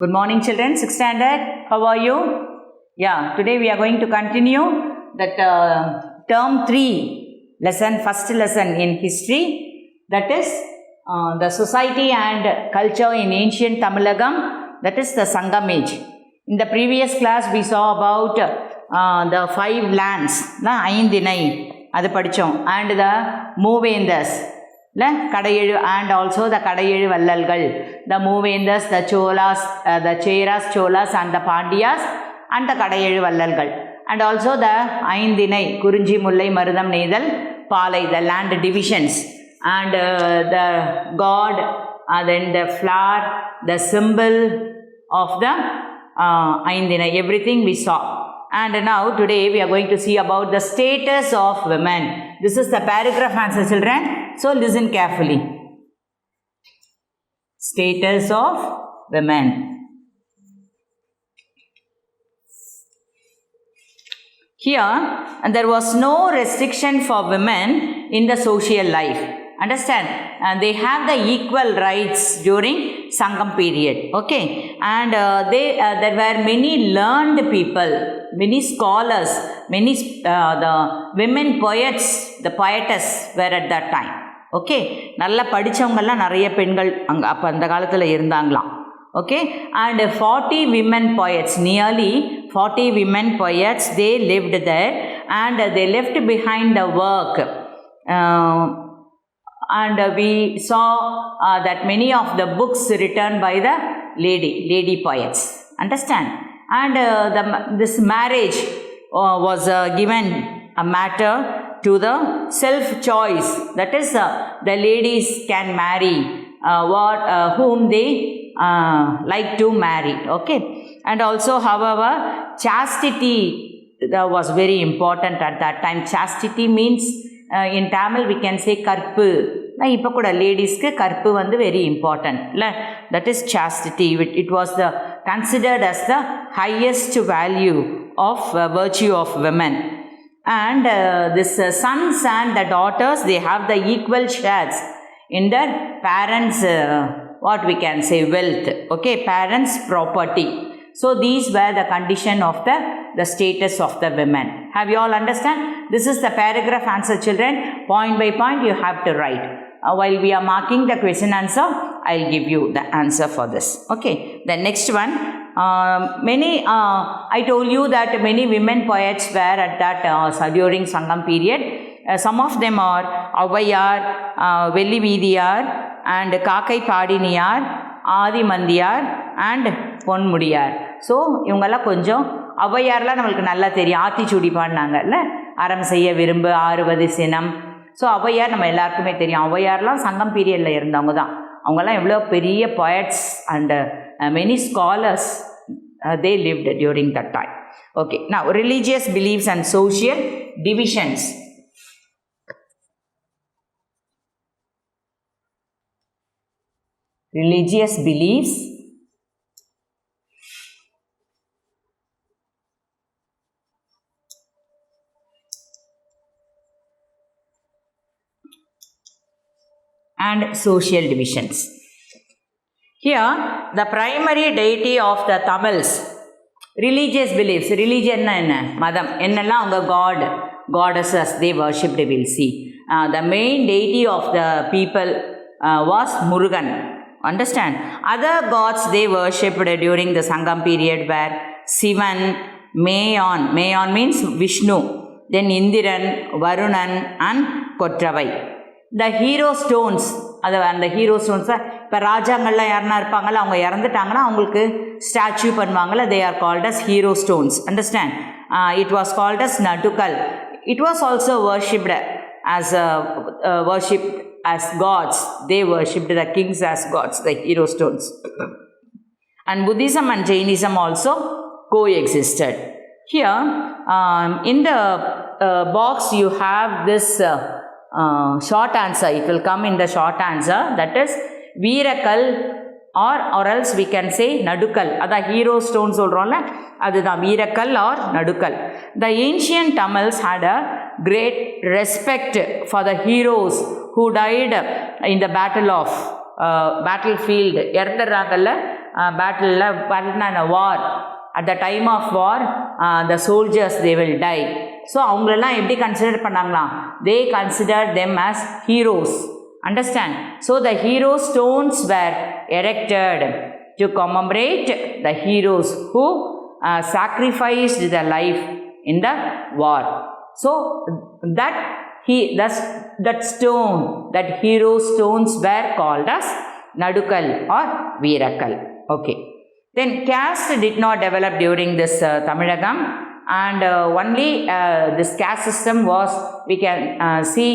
Good morning, children. 6th standard. How are you? Yeah, today we are going to continue that term 3 lesson, first lesson in history. That is the society and culture in ancient Thamizhagam. That is the Sangam age. In the previous class, we saw about the 5 lands, ஐந்திணை அது படித்தோம், and the மூவேந்தர்ஸ், and also the கடையெழு வள்ளல்கள், the மூவேந்தர்ஸ், the cholas, the cheras, cholas and the Pandyas, and the கடையெழு வள்ளல்கள், and also the ஐந்திணை, குறிஞ்சி முல்லை மருதம் நெய்தல் பாலை, the land divisions, and the god, then the flower, the symbol of the Ainthinai, everything we saw. And now today we are going to see about the status of women. This is the paragraph answer, children. So listen carefully. Status of women. Here, there was no restriction for women in the social life. Understand? And they have the equal rights during Sangam period. Okay? And there were many learned people, many scholars, many the women poets, the poetess were at that time. Okay? நல்லா படித்தவங்கெல்லாம் நிறைய பெண்கள் அங்கே அப்போ அந்த காலத்தில் இருந்தாங்களாம். Okay? And 40 women poets, nearly 40 women poets, they lived there and they left behind the work. And we saw that many of the books written by the lady poets. Understand? And this marriage was given a matter to the self-choice. That is, the ladies can marry whom they like to marry. Okay? And also, however, chastity was very important at that time. Chastity means in Tamil we can say karpu. இப்போ கூட லேடிஸ்க்கு கற்பு வந்து very important இல்லை, that is chastity. It was the considered as the highest value of virtue of women. And this sons and the daughters, they have the equal shares in their parents' what we can say wealth. Okay, parents' property. So these were the condition of the status of the women. Have you all understand? This is the paragraph answer, children. Point by point you have to write. While we are marking the question answer, I will give you the answer for this. Okay. The next one. I told you that many women poets were at that during Sangam period. Some of them are Avayar, Vellividiyar, and Kakai Padiniyar, Adi Mandiyar, and Ponmudiyar. So இவங்கெல்லாம் கொஞ்சம் ஔவையார்லாம் நம்மளுக்கு நல்லா தெரியும். ஆத்திச்சூடி பாடினாங்கல்ல, அறம் செய்ய விரும்பு ஆறுவது சினம். So Avvaiyar நம்ம எல்லாருக்குமே தெரியும். ஔவையார்லாம் சங்கம் பீரியடில் இருந்தவங்க தான். அவங்கெல்லாம் எவ்வளோ பெரிய poets and many scholars they lived during that time. Okay, now religious beliefs and social divisions. Religious beliefs and social divisions. Here, the primary deity of the Tamils, religious beliefs, religion enna, madam, ennalla avanga god, goddesses they worshipped, we will see. The main deity of the people was Murugan. Understand? Other gods they worshipped during the Sangam period were Sivan, Mayon. Mayon means Vishnu. Then Indiran, Varunan and Kotravai. The hero stones, அந்த hero ஸ்டோன்ஸை இப்போ ராஜாங்கள்லாம் யாருன்னா இருப்பாங்களா, அவங்க இறந்துட்டாங்கன்னா அவங்களுக்கு statue பண்ணுவாங்கள்ல, they are called as hero stones. Understand? It was called as nadukkal. It was also worshipped as gods. They worshipped the kings as gods, the hero stones. And Buddhism and Jainism also coexisted. Here, in the box you have this short answer. It will come in the short answer. That is Veerakal or else we can say Nadukal. That hero stone சொல்றோம்ல, அதுதான் Veerakal or Nadukal. The ancient Tamils had a great respect for the heroes who died in the battlefield. இறந்துடுறாங்கல்ல, war, at the time of war, the soldiers, they will die. So அவங்களெல்லாம் எப்படி consider பண்ணாங்களாம்? They considered them as heroes. Understand? So the hero stones were erected to commemorate the heroes who sacrificed their life in the war. So that stone, that hero stones were called as Nadukal or Veerakal. Okay. Then caste did not develop during this Thamizhagam, and only this caste system was, we can see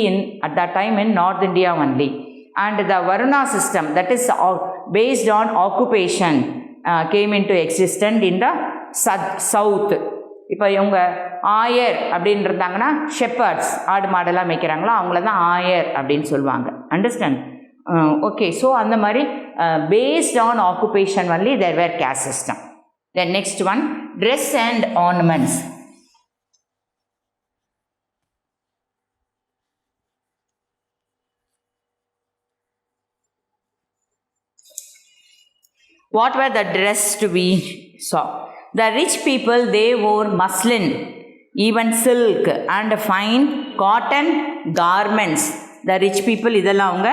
at that time in North India only. And the Varuna system, that is based on occupation, came into existence in the south. இப்போ இவங்க ஆயர் அப்படின்னு இருந்தாங்கன்னா shepherds, ஆடு மாடெல்லாம் மேய்க்கிறாங்களோ அவங்கள தான் ஆயர் அப்படின்னு சொல்லுவாங்க. அண்டர்ஸ்டாண்ட்? ஓகே. ஸோ அந்த மாதிரி based on occupation only there were caste system. Then next one, dress and ornaments. What were the dress to be saw? The rich people, they wore muslin, even silk and fine cotton garments. The rich people இதெல்லாம் அவங்க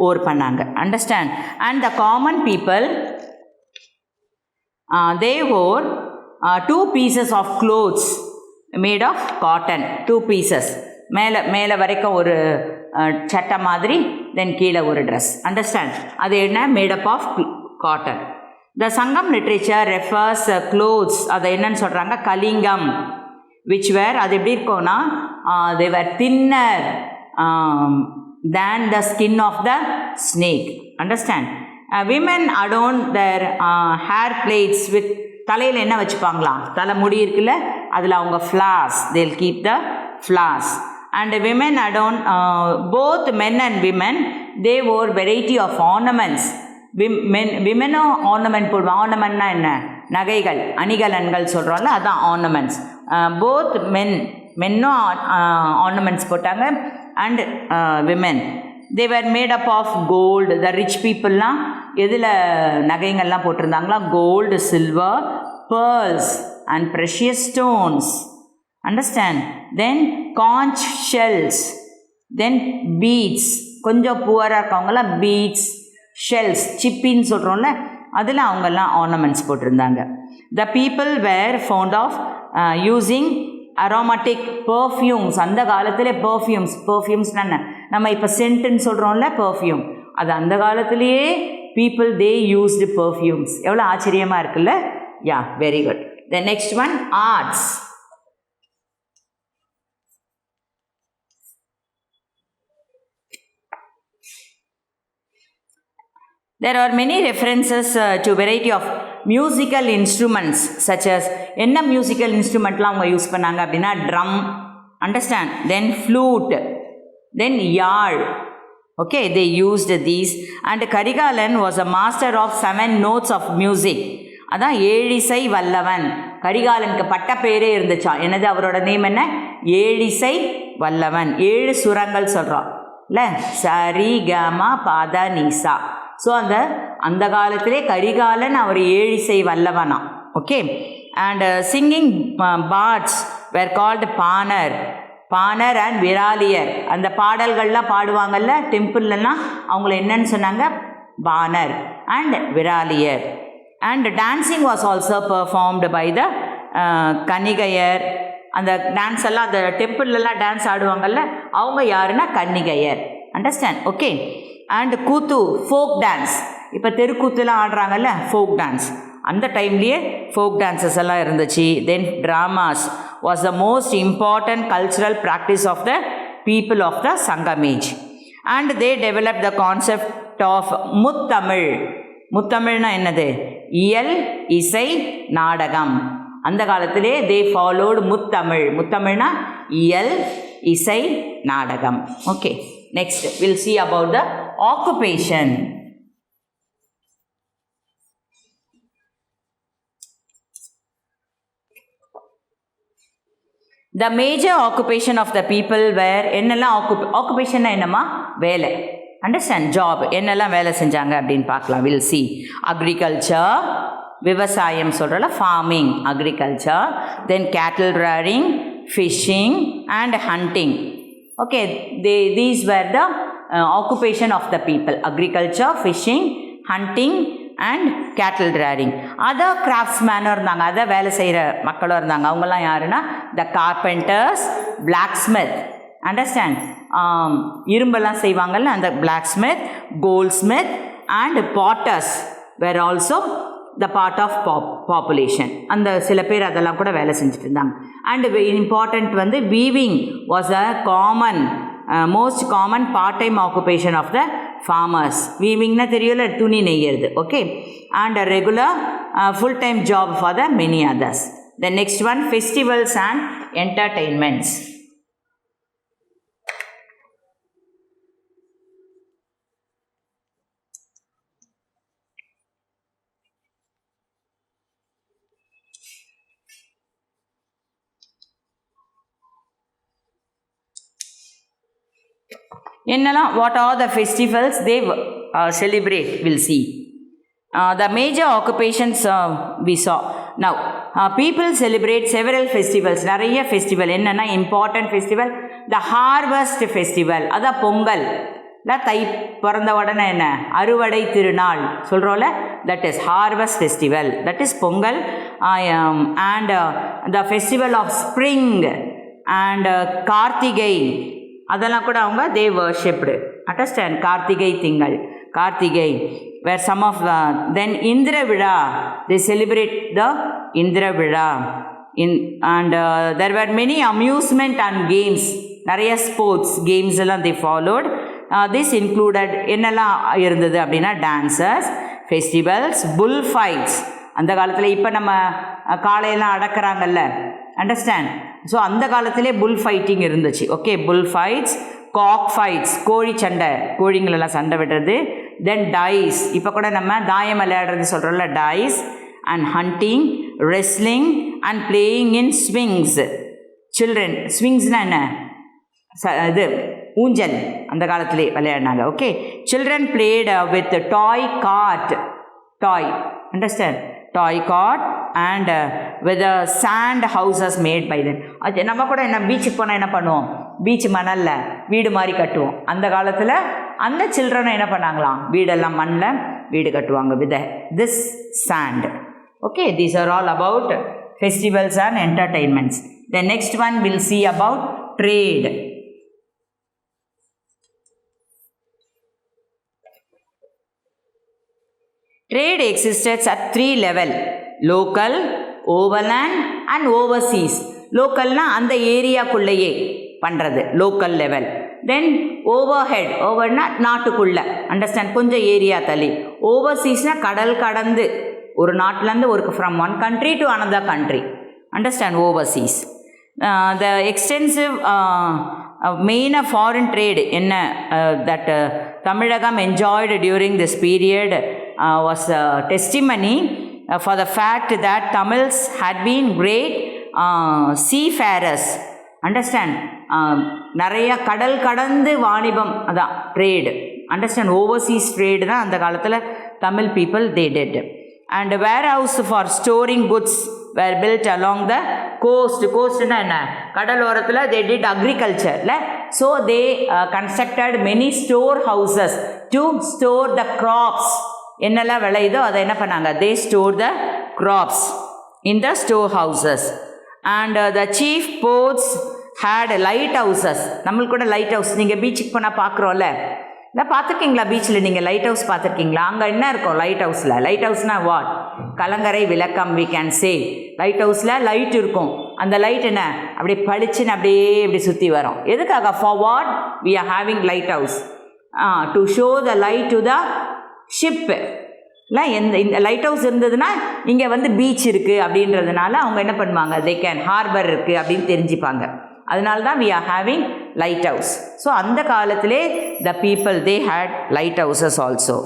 ஓர் பண்ணாங்க. Understand? And the common people, they wore 2 pieces of clothes made of cotton. 2 pieces. மேலே வரைக்கும் ஒரு சட்டை மாதிரி, தென் கீழே ஒரு ட்ரெஸ். அண்டர்ஸ்டாண்ட்? அது என்ன? Made up of cotton. The Sangam literature refers clothes, அது என்னன்னு சொல்கிறாங்க? கலிங்கம், which were, அது எப்படி இருக்கும்னா, they were thinner than the skin of the snake. Understand? Women adorned their hair plates with, தலையில் என்ன வச்சுப்பாங்களா? தலை முடி இருக்குல்ல, அதில் அவங்க flowers, they'll keep the flowers. And women adorned, both men and women, they wore variety of ornaments. விமெனும் ornament போடுவாங்க. ஆர்னமெண்ட்னா என்ன? நகைகள், அணிகலன்கள் சொல்கிறோம்ல, அதுதான் ஆர்னமெண்ட்ஸ். போத் மென்னும் ஆர்னமெண்ட்ஸ் போட்டாங்க, and women they were made up of gold. The rich பீப்புளெலாம் எதில் நகைங்கள்லாம் போட்டிருந்தாங்களா? Gold, silver, pearls and precious stones. Understand? Then conch shells, then beads. கொஞ்சம் புவராக இருக்கவங்களாம் பீட்ஸ், ஷெல்ஸ், சிப்பின்னு சொல்கிறோம்ல, அதில் அவங்கெல்லாம் ஆர்னமெண்ட்ஸ் போட்டிருந்தாங்க. The people were found of using aromatic perfumes. அந்த காலத்தில் பர்ஃப்யூம்ஸ்னா என்ன? நம்ம இப்போ சென்ட்டுன்னு சொல்கிறோம்ல, பர்ஃப்யூம், அது அந்த காலத்திலேயே பீப்புள் தே யூஸ்டு பர்ஃப்யூம்ஸ். எவ்வளோ ஆச்சரியமாக இருக்குல்ல? Yeah, very good. The next one, arts. There are many references to variety of musical instruments such as, என்ன musical instrumentலாம் அவங்க யூஸ் பண்ணாங்க அப்படின்னா, drum, understand, then flute, then yawl. Okay, they used these. And Karigalan was a master of 7 notes of music. அதான் ஏழிசை வல்லவன். கரிகாலனுக்கு பட்ட பேரே இருந்துச்சா. என்னது அவரோட நேம்? என்ன? ஏழிசை வல்லவன். 7 சுரங்கள் சொல்கிறோம் இல்லை? சரி கம பத நிசா. ஸோ அந்த காலத்திலே கரிகாலன் அவர் ஏழிசை வல்லவனா. Okay. And singing bards were called Panar and Viraliyar. அந்த பாடல்கள்லாம் பாடுவாங்கல்ல டெம்பிள்லாம், அவங்கள என்னன்னு சொன்னாங்க? Panar and Viraliyar. And dancing was also performed by the Kannigaiyar. அந்த டான்ஸ் எல்லாம் அந்த டெம்பிள்லாம் டான்ஸ் ஆடுவாங்கல்ல, அவங்க யாருன்னா Kannigaiyar. Understand? Okay. And koothu, folk dance. இப்போ தெருக்கூத்துலாம் ஆடுறாங்கல்ல, ஃபோக் டான்ஸ். அந்த டைம்லேயே ஃபோக் டான்ஸஸ் எல்லாம் இருந்துச்சு. Then dramas was the most important cultural practice of the people of the Sangam age. And they develop the concept of Muthamizh. முத்தமிழ்னா என்னது? இயல், இசை, நாடகம். அந்த காலத்திலே தே ஃபாலோடு முத்தமிழ். முத்தமிழ்னா இயல், இசை, நாடகம். Okay. Next, we'll see about the occupation. The major occupation of the people were, என்னெல்லாம் occupation என்னமா? வேலை. அண்டர்ஸ்டாண்ட் ஜாப் என்னெல்லாம் வேலை செஞ்சாங்க அப்படின்னு பார்க்கலாம். வில் சி அக்ரிகல்ச்சர், விவசாயம் சொல்கிறல ஃபார்மிங், அக்ரிகல்ச்சர், தென் கேட்டில் rearing, fishing and hunting. Okay, these were the occupation of the people: agriculture, fishing, hunting and cattle rearing. Other கிராஃப்ட்ஸ்மேனும் இருந்தாங்க, அதை வேலை செய்கிற மக்களும் இருந்தாங்க. அவங்கெல்லாம் யாருன்னா த கார்பெண்டர்ஸ், பிளாக்ஸ்மித், அண்டர்ஸ்டாண்ட் இரும்பெல்லாம் செய்வாங்கள்ல அந்த blacksmith, goldsmith and potters were also the part of population. அந்த சில பேர் அதெல்லாம் கூட வேலை செஞ்சுட்டு இருந்தாங்க. அண்ட் இம்பார்ட்டண்ட் வந்து weaving was a common, most common part time occupation of the farmers. வீவிங்னா தெரியல, துணி நெய்யறது. Okay, and a regular full-time job for the many others. The next one, festivals and entertainments. என்னெல்லாம், what are the festivals they celebrate? We'll see. The major occupations we saw. Now, people celebrate several festivals. நிறைய festival என்னென்னா important festival. த harvest festival, அதான் பொங்கல். இல்லை தை பிறந்த உடனே என்ன அறுவடை திருநாள் சொல்கிறோம்ல, that is harvest festival, that is Pongal. And the festival of spring and Karthigai, அதெல்லாம் கூட அவங்க தே வர்ஷிப்டு. அண்டர்ஸ்டாண்ட், கார்த்திகை திங்கள், Karthigai were some of then Indra Vizha, they celebrate the Indra Vizha. And there were many amusement and games, நிறைய ஸ்போர்ட்ஸ் கேம்ஸ் எல்லாம் they followed. This included என்னெல்லாம் இருந்தது அப்படின்னா dancers, festivals, புல் fights. அந்த காலத்தில் இப்போ நம்ம காளையெல்லாம் அடக்கிறாங்கல்ல, அண்டர்ஸ்டாண்ட். ஸோ அந்த காலத்திலே புல் ஃபைட்டிங் இருந்துச்சு. ஓகே, புல் ஃபைட்ஸ், காக் ஃபைட்ஸ், கோழி சண்டை, கோழிங்களெல்லாம் சண்டை விடுறது. தென் டைஸ், இப்போ கூட நம்ம தாயம் விளையாடுறது சொல்கிறோம்ல, dice. And hunting, wrestling and playing in swings. Children, ஸ்விங்ஸ்னால் என்ன, இது ஊஞ்சல், அந்த காலத்திலே விளையாடினாங்க. Okay, children played with toy cart, toy, understand, toy cart and with the sand houses made by them. அது நம்ம கூட என்ன பீச்சுக்கு போனால் என்ன பண்ணுவோம், பீச் மணலில் வீடு மாதிரி கட்டுவோம். அந்த காலத்தில் அந்த சில்ட்ரனை என்ன பண்ணாங்களாம், வீடெல்லாம் மண்ணில் வீடு கட்டுவாங்க with this sand. Okay, these are all about festivals and entertainments. The next one we'll see about trade. Trade existed at 3 levels: local, overland and overseas. லோக்கல்னால் அந்த ஏரியாக்குள்ளேயே பண்ணுறது, லோக்கல் லெவல். தென் ஓவர்ஹெட், ஓவர்னா நாட்டுக்குள்ளே, அண்டர்ஸ்டாண்ட், கொஞ்சம் ஏரியா தள்ளி. ஓவர்சீஸ்னால் கடல் கடந்து ஒரு நாட்டிலேருந்து ஒரு from one country to another country, understand, overseas. The extensive main foreign trade என்ன that Tamilakam enjoyed during this period was a testimony for the fact that Tamils had been great seafarers. Understand, நிறைய கடல் கடந்து வாணிபம், அதான் trade, understand. Overseas trade தான் அந்த காலத்தில் Tamil people they did. And warehouse for storing goods were built along the coast. கோஸ்ட்னா என்ன, கடலோரத்தில் தே டிட் அக்ரிகல்ச்சரில். So they constructed many storehouses to store the crops. என்னெல்லாம் விளையுதோ அதை என்ன பண்ணாங்க, they store the crops in the storehouses. And the chief ports had light houses. நம்மளுக்கு கூட லைட் ஹவுஸ், நீங்கள் பீச்சுக்கு போனால் பார்க்குறோம்ல, இல்லை பார்த்துருக்கீங்களா பீச்சில் நீங்கள் லைட் ஹவுஸ் பார்த்துருக்கீங்களா? அங்கே என்ன இருக்கும் லைட் ஹவுஸில்? லைட் ஹவுஸ்னால் வாட், கலங்கரை விளக்கம் வி கேன் சே. லைட் ஹவுஸில் லைட் இருக்கும், அந்த லைட் என்ன அப்படியே பளிச்சுன்னு அப்படியே இப்படி சுற்றி வரும். எதுக்காக, for what we are having light house? To show the light to the ship. இல்லை, இந்த லைட் ஹவுஸ் இருந்ததுன்னா இங்கே வந்து பீச் இருக்குது அப்படின்றதுனால அவங்க என்ன பண்ணுவாங்க, தே கேன் ஹார்பர் இருக்குது அப்படின்னு தெரிஞ்சுப்பாங்க. அதனால தான் we are having light house. So அந்த காலத்திலே the people they had light houses also.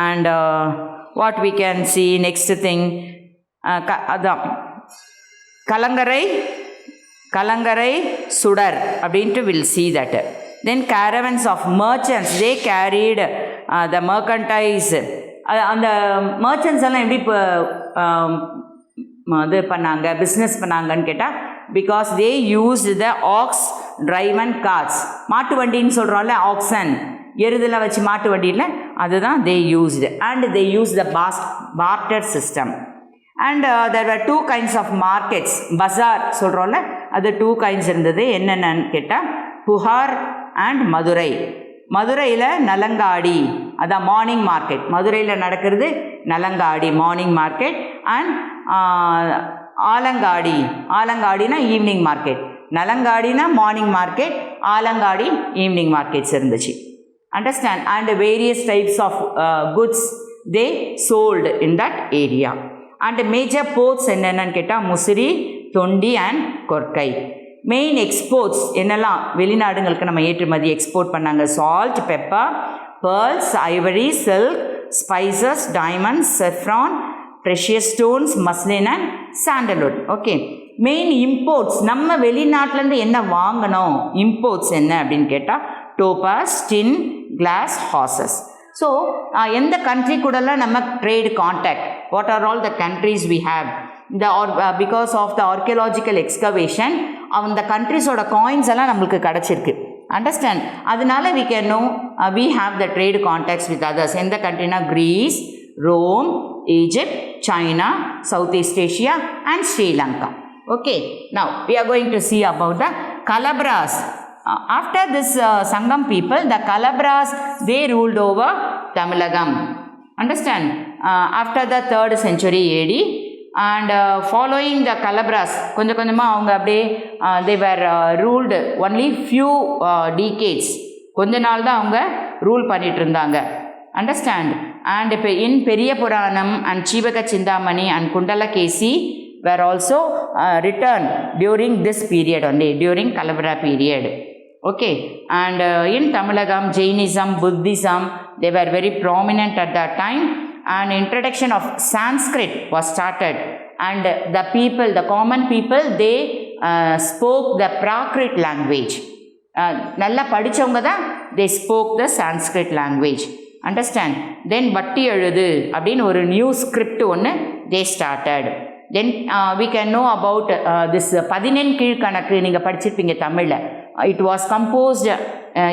And what we can see next thing, அதான் கலங்கரை சுடர் அப்படின்ட்டு will see that. Then caravans of merchants, they carried the merchandise. அந்த merchants எல்லாம் எப்படி இது பண்ணாங்க, பிஸ்னஸ் பண்ணாங்கன்னு கேட்டால், because they used the ox driven cars. மாட்டு வண்டின்னு சொல்கிறோம்ல, ஆக்சன், எருதில் வச்சு மாட்டு வண்டியில், அதுதான் they used. And they use the barter system. And there were 2 kinds of markets. பஜார் சொல்கிறோம்ல, அது 2 kinds இருந்தது. என்னென்னு கேட்டால், புகார் அண்ட் மதுரை. மதுரையில் நலங்காடி, அதான் மார்னிங் மார்க்கெட். மதுரையில் நடக்கிறது Nalangadi, morning market. And Alangadi, ஆலங்காடினா ஈவினிங் மார்க்கெட். நலங்காடினா morning market, Alangadi evening markets இருந்துச்சு. Understand? And various types of goods they sold in that area. And major ports என்னென்னு கேட்டால், Musiri, Thondi and Korkai. Main exports என்னெல்லாம் வெளிநாடுங்களுக்கு நம்ம ஏற்றுமதி எக்ஸ்போர்ட் பண்ணாங்க? Salt, pepper, pearls, ivory, silk, spices, diamonds, saffron, precious stones, muslin and sandalwood. Okay. Main imports, நம்ம வெளிநாட்டிலேருந்து என்ன வாங்கணும், இம்போர்ட்ஸ் என்ன அப்படின்னு கேட்டால், topaz, tin, glass, horses. So எந்த கண்ட்ரி கூடலாம் நம்ம trade contact, what are all the countries we have இந்த because of the archaeological excavation அந்த கண்ட்ரிஸோட காயின்ஸ் எல்லாம் நம்மளுக்கு கிடச்சிருக்கு. அண்டர்ஸ்டாண்ட்? அதனால we can know we have the trade contacts with others. எந்த கண்ட்ரினா, Greece, Rome, Egypt, China, South East Asia and Sri Lanka. Okay, now we are going to see about the Kalabras. After this Sangam people, the Kalabras, they ruled over Thamizhagam. Understand? After the 3rd century AD, and following the Kalabras, கொஞ்சம் கொஞ்சமாக அவங்க அப்படியே they were ruled only few decades. கொஞ்ச நாள் தான் அவங்க rule பண்ணிட்டு இருந்தாங்க. அண்டர்ஸ்டாண்ட்? அண்ட் இப்போ in Periya Puranam and Seevaka Chinthamani and Kundalakesi were also returned during this period only, during Kalabra period. Okay, and in Thamizhagam, Jainism, Buddhism, they were very prominent at that time, and introduction of Sanskrit was started, and the people, the common people, they spoke the Prakrit language. நல்லா படித்தவங்க தான் they spoke the Sanskrit language. Understand? Then வட்டி எழுது அப்படின்னு ஒரு new script ஒன்று they started. Then we can know about this 11 கீழ்கணக்கு நீங்கள் படிச்சிருப்பீங்க தமிழில். It was composed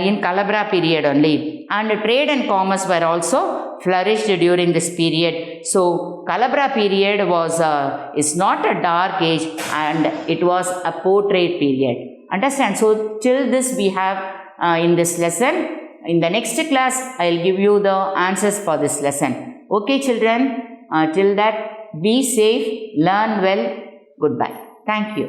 in Kalabra period only, and trade and commerce were also flourished during this period. So Kalabra period was is not a dark age, and it was a portrait period. Understand? So till this we have in this lesson. In the next class I will give you the answers for this lesson. Okay children, till that be safe, learn well. Goodbye. Thank you.